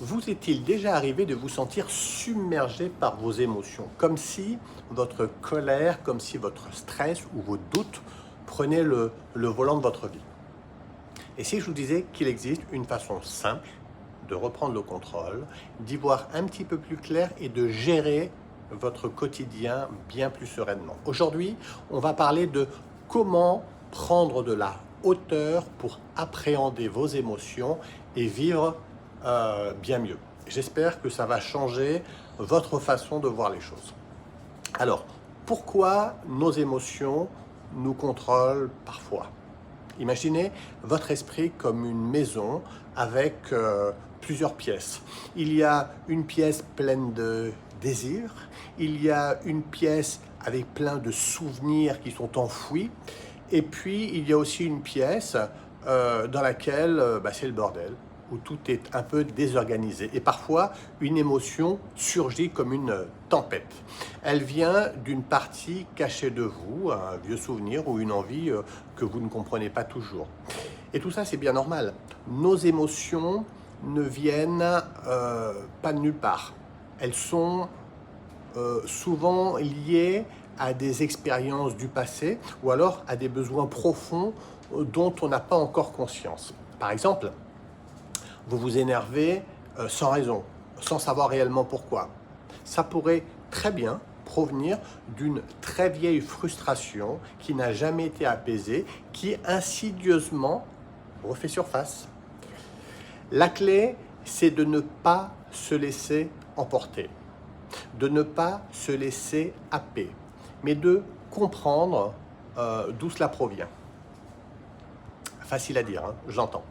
Vous est-il déjà arrivé de vous sentir submergé par vos émotions, comme si votre colère, comme si votre stress ou vos doutes prenaient le volant de votre vie? Et si je vous disais qu'il existe une façon simple de reprendre le contrôle, d'y voir un petit peu plus clair et de gérer votre quotidien bien plus sereinement. Aujourd'hui, on va parler de comment prendre de la hauteur pour appréhender vos émotions et vivre bien mieux. J'espère que ça va changer votre façon de voir les choses. Alors, pourquoi nos émotions nous contrôlent parfois? Imaginez votre esprit comme une maison avec plusieurs pièces. Il y a une pièce pleine de désirs, il y a une pièce avec plein de souvenirs qui sont enfouis, et puis il y a aussi une pièce dans laquelle c'est le bordel, où tout est un peu désorganisé. Et parfois, une émotion surgit comme une tempête. Elle vient d'une partie cachée de vous, un vieux souvenir ou une envie que vous ne comprenez pas toujours. Et tout ça, c'est bien normal. Nos émotions ne viennent pas de nulle part. Elles sont souvent liées à des expériences du passé ou alors à des besoins profonds dont on n'a pas encore conscience. Par exemple, vous vous énervez sans raison, sans savoir réellement pourquoi. Ça pourrait très bien provenir d'une très vieille frustration qui n'a jamais été apaisée, qui insidieusement refait surface. La clé, c'est de ne pas se laisser emporter, de ne pas se laisser happer, mais de comprendre d'où cela provient. Facile à dire, hein, j'entends.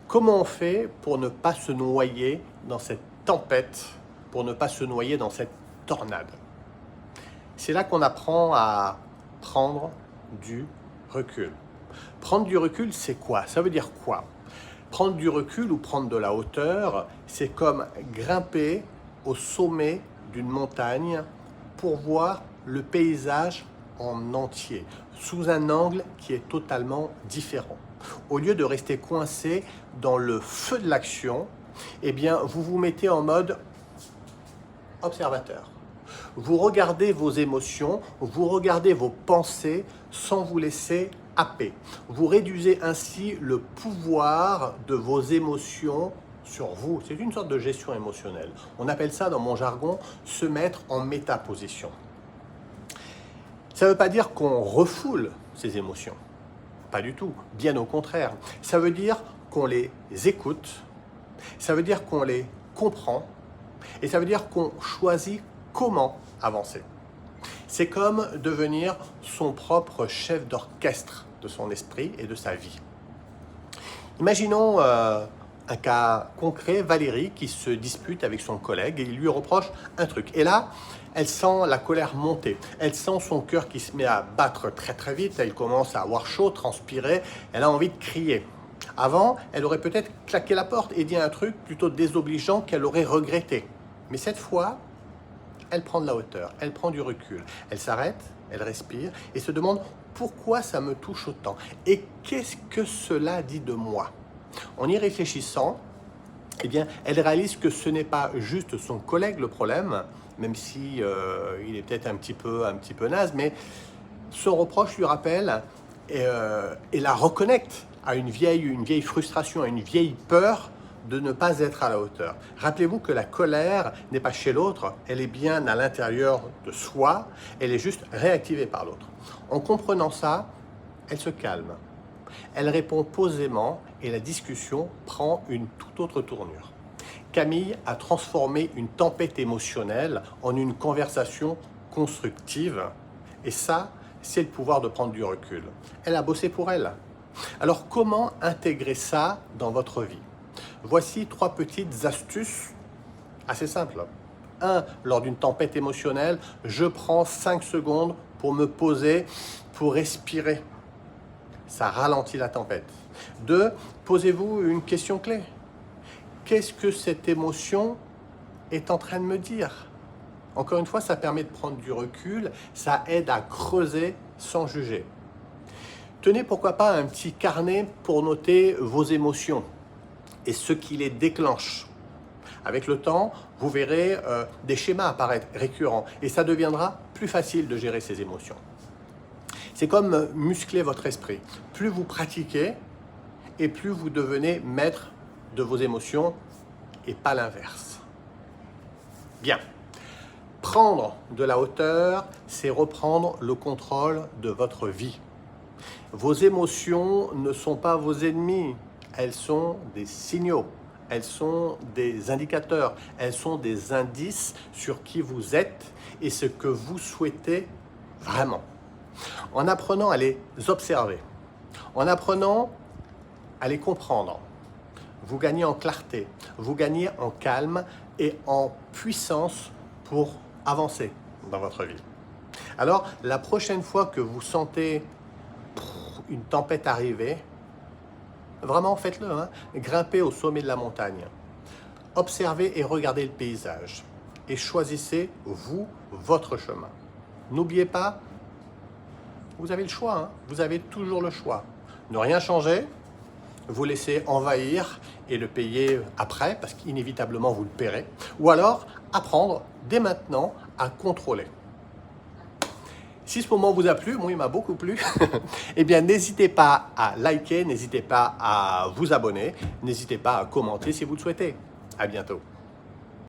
Comment on fait pour ne pas se noyer dans cette tempête, pour ne pas se noyer dans cette tornade? C'est là qu'on apprend à prendre du recul. Prendre du recul, c'est quoi? Ça veut dire quoi? Prendre du recul ou prendre de la hauteur, c'est comme grimper au sommet d'une montagne pour voir le paysage en entier, sous un angle qui est totalement différent. Au lieu de rester coincé dans le feu de l'action, eh bien, vous vous mettez en mode observateur. Vous regardez vos émotions, vous regardez vos pensées sans vous laisser happer. Vous réduisez ainsi le pouvoir de vos émotions sur vous. C'est une sorte de gestion émotionnelle. On appelle ça, dans mon jargon, se mettre en métaposition. Ça ne veut pas dire qu'on refoule ces émotions. Pas du tout, bien au contraire. Ça veut dire qu'on les écoute, ça veut dire qu'on les comprend, et ça veut dire qu'on choisit comment avancer. C'est comme devenir son propre chef d'orchestre de son esprit et de sa vie. Imaginons un cas concret, Valérie qui se dispute avec son collègue et il lui reproche un truc. Et là, elle sent la colère monter, elle sent son cœur qui se met à battre très très vite, elle commence à avoir chaud, transpirer, elle a envie de crier. Avant, elle aurait peut-être claqué la porte et dit un truc plutôt désobligeant qu'elle aurait regretté. Mais cette fois, elle prend de la hauteur, elle prend du recul, elle s'arrête, elle respire et se demande pourquoi ça me touche autant et qu'est-ce que cela dit de moi. En y réfléchissant, eh bien, elle réalise que ce n'est pas juste son collègue le problème, même si il est peut-être un petit peu naze, mais son reproche lui rappelle et la reconnecte à une vieille frustration, à une vieille peur de ne pas être à la hauteur. Rappelez-vous que la colère n'est pas chez l'autre, elle est bien à l'intérieur de soi, elle est juste réactivée par l'autre. En comprenant ça, elle se calme. Elle répond posément et la discussion prend une toute autre tournure. Camille a transformé une tempête émotionnelle en une conversation constructive. Et ça, c'est le pouvoir de prendre du recul. Elle a bossé pour elle. Alors, comment intégrer ça dans votre vie? Voici 3 petites astuces assez simples. 1. Lors d'une tempête émotionnelle, je prends 5 secondes pour me poser, pour respirer. Ça ralentit la tempête. 2. Posez-vous une question clé. Qu'est-ce que cette émotion est en train de me dire? Encore une fois, ça permet de prendre du recul, ça aide à creuser sans juger. Tenez pourquoi pas un petit carnet pour noter vos émotions et ce qui les déclenche. Avec le temps, vous verrez des schémas apparaître récurrents et ça deviendra plus facile de gérer ces émotions. C'est comme muscler votre esprit. Plus vous pratiquez et plus vous devenez maître de vos émotions et pas l'inverse. Bien. Prendre de la hauteur, c'est reprendre le contrôle de votre vie. Vos émotions ne sont pas vos ennemis, elles sont des signaux, elles sont des indicateurs, elles sont des indices sur qui vous êtes et ce que vous souhaitez vraiment. En apprenant à les observer, en apprenant à les comprendre, vous gagnez en clarté, vous gagnez en calme et en puissance pour avancer dans votre vie. Alors, la prochaine fois que vous sentez une tempête arriver, vraiment faites-le, hein? Grimpez au sommet de la montagne, observez et regardez le paysage et choisissez, vous, votre chemin. N'oubliez pas, vous avez le choix, hein? Vous avez toujours le choix. Ne rien changer, vous laisser envahir et le payer après, parce qu'inévitablement vous le paierez, ou alors apprendre dès maintenant à contrôler. Si ce moment vous a plu, moi il m'a beaucoup plu, eh bien n'hésitez pas à liker, n'hésitez pas à vous abonner, n'hésitez pas à commenter si vous le souhaitez. À bientôt.